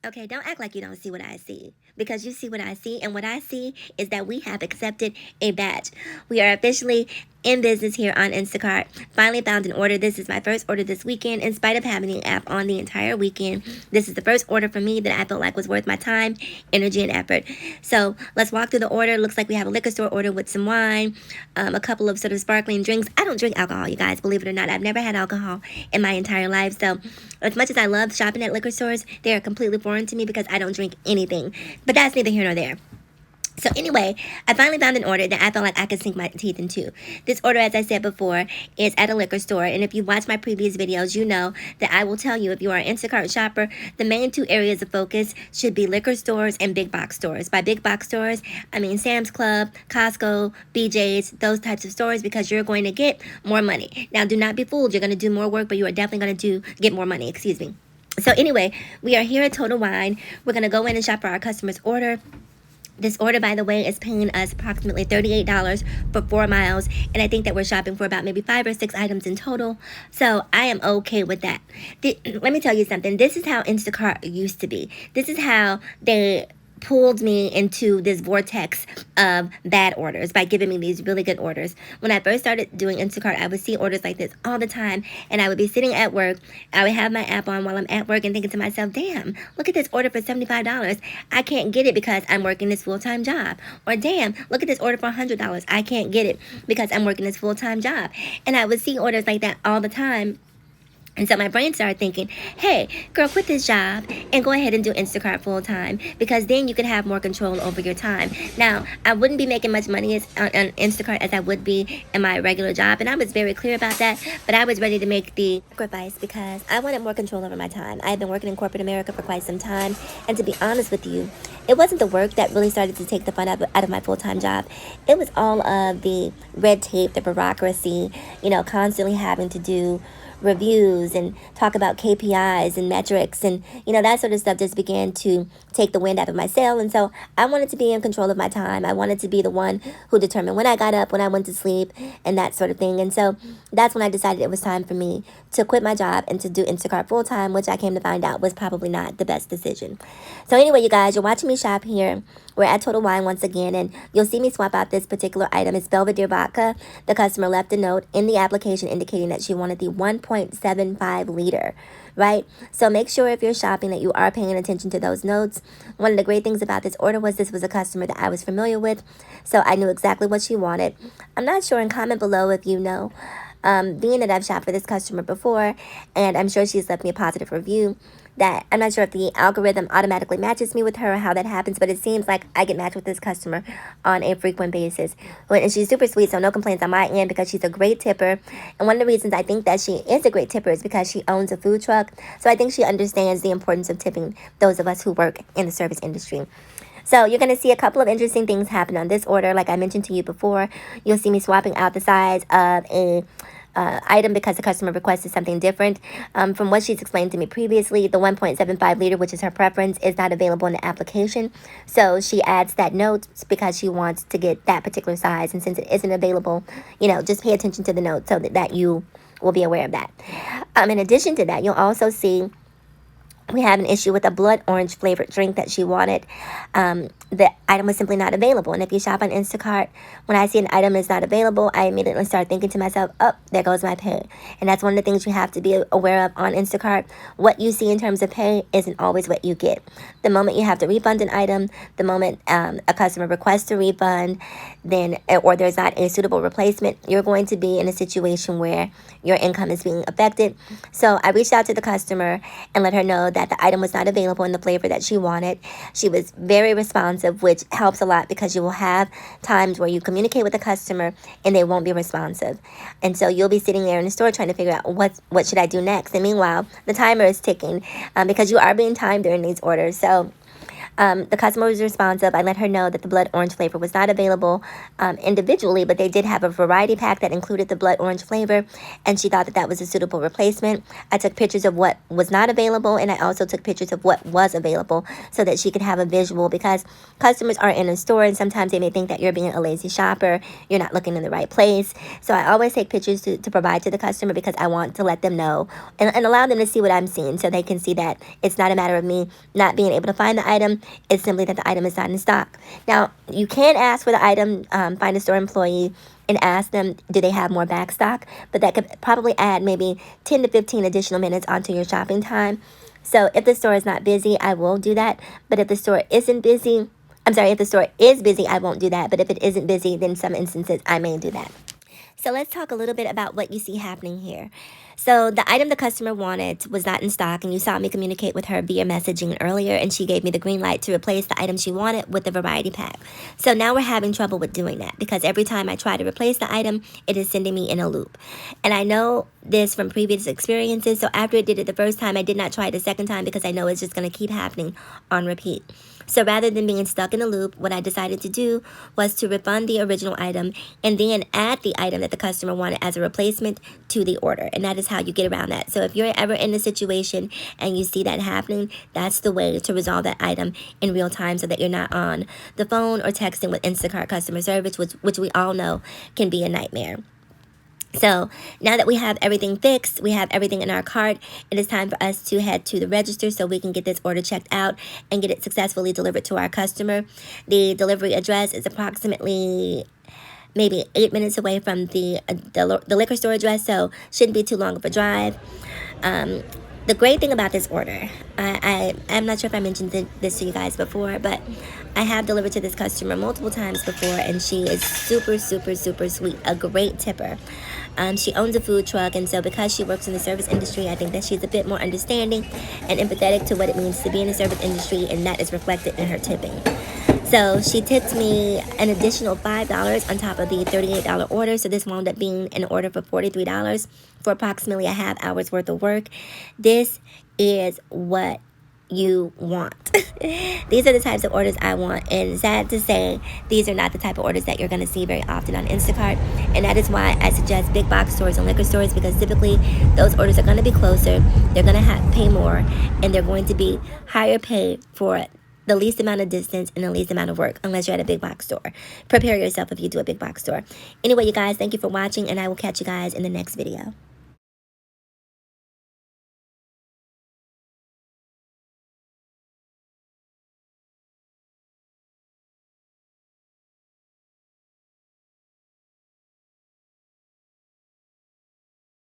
Okay, don't act like you don't see what I see, because you see what I see, and what I see is that we have accepted a batch. We are officially in business here on Instacart. Finally found an order. This is my first order this weekend, in spite of having the app on the entire weekend. This is the first order for me that I felt like was worth my time, energy, and effort. So let's walk through the order. Looks like we have a liquor store order with some wine, a couple of sort of sparkling drinks. I don't drink alcohol, you guys, believe it or not. I've never had alcohol in my entire life. So as much as I love shopping at liquor stores, they are completely foreign to me because I don't drink anything. But that's neither here nor there. So anyway, I finally found an order that I felt like I could sink my teeth into. This order, as I said before, is at a liquor store. And if you watch my previous videos, you know that I will tell you, if you are an Instacart shopper, the main two areas of focus should be liquor stores and big box stores. By big box stores, I mean Sam's Club, Costco, BJ's, those types of stores, because you're going to get more money. Now, do not be fooled. You're going to do more work, but you are definitely going to get more money. Excuse me. So anyway, we are here at Total Wine. We're going to go in and shop for our customer's order. This order, by the way, is paying us approximately $38 for 4 miles, and I think that we're shopping for about maybe 5 or 6 items in total, so I am okay with that. Let me tell you something. This is how Instacart used to be. This is how they pulled me into this vortex of bad orders by giving me these really good orders. When I first started doing Instacart, I would see orders like this all the time, and I would be sitting at work. I would have my app on while I'm at work and thinking to myself, damn, look at this order for $75. I can't get it because I'm working this full-time job. Or damn, look at this order for $100. I can't get it because I'm working this full-time job. And I would see orders like that all the time. And so my brain started thinking, hey, girl, quit this job and go ahead and do Instacart full time, because then you can have more control over your time. Now, I wouldn't be making much money on Instacart as I would be in my regular job, and I was very clear about that, but I was ready to make the sacrifice because I wanted more control over my time. I had been working in corporate America for quite some time, and to be honest with you, it wasn't the work that really started to take the fun out of my full-time job. It was all of the red tape, the bureaucracy, constantly having to do reviews and talk about KPIs and metrics, and that sort of stuff just began to take the wind out of my sail. And so I wanted to be in control of my time. I wanted to be the one who determined when I got up, when I went to sleep, and that sort of thing. And so that's when I decided it was time for me to quit my job and to do Instacart full time, which I came to find out was probably not the best decision. So anyway, you guys, you're watching me shop here. We're at Total Wine once again, and you'll see me swap out this particular item. It's Belvedere Vodka. The customer left a note in the application indicating that she wanted the 1.75 liter, right? So make sure if you're shopping that you are paying attention to those notes. One of the great things about this order was this was a customer that I was familiar with, so I knew exactly what she wanted. I'm not sure, and comment below if you know. Being that I've shopped for this customer before, and I'm sure she's left me a positive review, that I'm not sure if the algorithm automatically matches me with her or how that happens, but it seems like I get matched with this customer on a frequent basis. And she's super sweet, so no complaints on my end, because she's a great tipper. And one of the reasons I think that she is a great tipper is because she owns a food truck. So I think she understands the importance of tipping those of us who work in the service industry. So you're going to see a couple of interesting things happen on this order. Like I mentioned to you before, you'll see me swapping out the size of a item because the customer requested something different. From what she's explained to me previously, the 1.75 liter, which is her preference, is not available in the application. So she adds that note because she wants to get that particular size. And since it isn't available, just pay attention to the note so that you will be aware of that. In addition to that, you'll also see we have an issue with a blood orange flavored drink that she wanted. The item was simply not available. And if you shop on Instacart, when I see an item is not available, I immediately start thinking to myself, oh, there goes my pay. And that's one of the things you have to be aware of on Instacart. What you see in terms of pay isn't always what you get. The moment you have to refund an item, the moment a customer requests a refund, or there's not a suitable replacement, you're going to be in a situation where your income is being affected. So I reached out to the customer and let her know that the item was not available in the flavor that she wanted. She was very responsive, which helps a lot because you will have times where you communicate with the customer and they won't be responsive. And so you'll be sitting there in the store trying to figure out what should I do next. And meanwhile, the timer is ticking because you are being timed during these orders. So The customer was responsive. I let her know that the blood orange flavor was not available individually, but they did have a variety pack that included the blood orange flavor, and she thought that that was a suitable replacement. I took pictures of what was not available, and I also took pictures of what was available so that she could have a visual, because customers are in a store and sometimes they may think that you're being a lazy shopper, you're not looking in the right place. So I always take pictures to provide to the customer, because I want to let them know and allow them to see what I'm seeing, so they can see that it's not a matter of me not being able to find the item. It's simply that the item is not in stock. Now, you can ask for the item, find a store employee and ask them, do they have more back stock? But that could probably add maybe 10 to 15 additional minutes onto your shopping time. So if the store is not busy, I will do that. But if the store isn't busy, if the store is busy, I won't do that. But if it isn't busy, then some instances I may do that. So let's talk a little bit about what you see happening here. So the item the customer wanted was not in stock, and you saw me communicate with her via messaging earlier, and she gave me the green light to replace the item she wanted with the variety pack. So now we're having trouble with doing that, because every time I try to replace the item, it is sending me in a loop. And I know this from previous experiences, so after it did it the first time, I did not try it the second time, because I know it's just going to keep happening on repeat. So rather than being stuck in a loop, what I decided to do was to refund the original item and then add the item that the customer wanted as a replacement to the order. And that is how you get around that. So if you're ever in a situation and you see that happening, that's the way to resolve that item in real time, so that you're not on the phone or texting with Instacart customer service, which we all know can be a nightmare. So now that we have everything fixed, we have everything in our cart, it is time for us to head to the register so we can get this order checked out and get it successfully delivered to our customer. The delivery address is approximately maybe 8 minutes away from the liquor store address, so shouldn't be too long of a drive. The great thing about this order, I'm not sure if I mentioned this to you guys before, but I have delivered to this customer multiple times before, and she is super, super, super sweet, a great tipper. She owns a food truck, and so because she works in the service industry, I think that she's a bit more understanding and empathetic to what it means to be in the service industry, and that is reflected in her tipping. So she tipped me an additional $5 on top of the $38 order, so this wound up being an order for $43 for approximately a half hour's worth of work. This is what you want. These are the types of orders I want, and sad to say, these are not the type of orders that you're going to see very often on Instacart, and that is why I suggest big box stores and liquor stores, because typically those orders are going to be closer, they're going to pay more, and they're going to be higher pay for the least amount of distance and the least amount of work, unless you're at a big box store. Prepare yourself if you do a big box store. Anyway, you guys, thank you for watching, and I will catch you guys in the next video.